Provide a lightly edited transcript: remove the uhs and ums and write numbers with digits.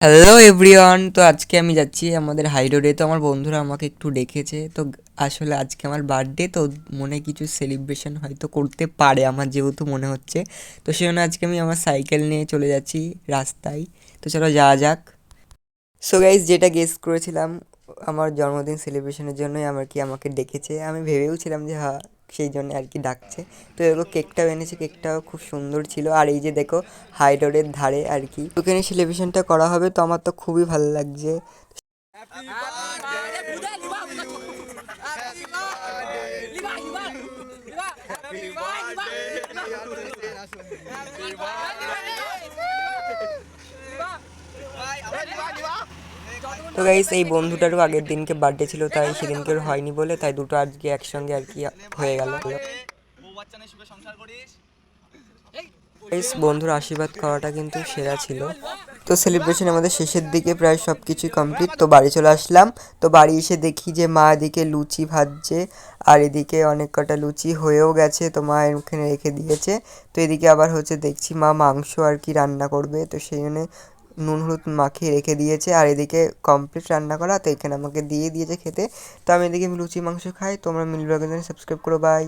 Hello everyone, তো আজকে আমি যাচ্ছি আমাদের হাই রোডে। তো আমার বন্ধুরা আমাকে একটু ডেকেছে। তো আসলে আজকে আমার বার্থডে, তো মনে কিছু সেলিব্রেশন হয়তো করতে পারে আমার যেহেতু মনে হচ্ছে। তো সেই জন্য আজকে আমি আমার সাইকেল নিয়ে চলে যাচ্ছি রাস্তায়। তো চলো যাওয়া যাক। সো গাইজ, যেটা গেস করেছিলাম, আমার জন্মদিন সেলিব্রেশনের জন্যই আমাকে ডেকেছে। আমি ভেবেও ছিলাম যে হ্যাঁ, সেই জন্য আর কি ডাকছে। তো এগুলো কেকটাও এনেছে, কেকটাও খুব সুন্দর ছিল। আর এই যে দেখো, হাই রোডের ধারে আর কি ওখানে সেলিব্রেশনটা করা হবে। তো আমার তো খুবই ভালো লাগছে। তো গাইস, এই বন্ধুটারও আগের দিনকে বার্থডে ছিল, তাই সেদিনকে ওর হয়নি বলে তাই দুটো আজকে একসঙ্গে আর কি হয়ে গেল। গাইস, বন্ধুর আশীর্বাদ করাটা কিন্তু সেরা ছিল। তো সেলিব্রেশন আমাদের শেষের দিকে, প্রায় সব কিছুই কমপ্লিট। তো বাড়ি চলে আসলাম। তো বাড়ি এসে দেখি যে মা এদিকে লুচি ভাজছে, আর এদিকে অনেক কটা লুচি হয়েও গেছে, তো মা ওখানে রেখে দিয়েছে। তো এদিকে আবার হচ্ছে দেখছি মা মাংস আর কি রান্না করবে, তো সেই জন্য নুন হলুদ মাখিয়ে রেখে দিয়েছে। আর এদিকে কমপ্লিট রান্না করা, তো এখানে আমাকে দিয়ে দিয়েছে খেতে। তো আমি এদিকে লুচি মাংস খাই। তোমরা মিল ব্লগের জন্য সাবস্ক্রাইব করো, বাই।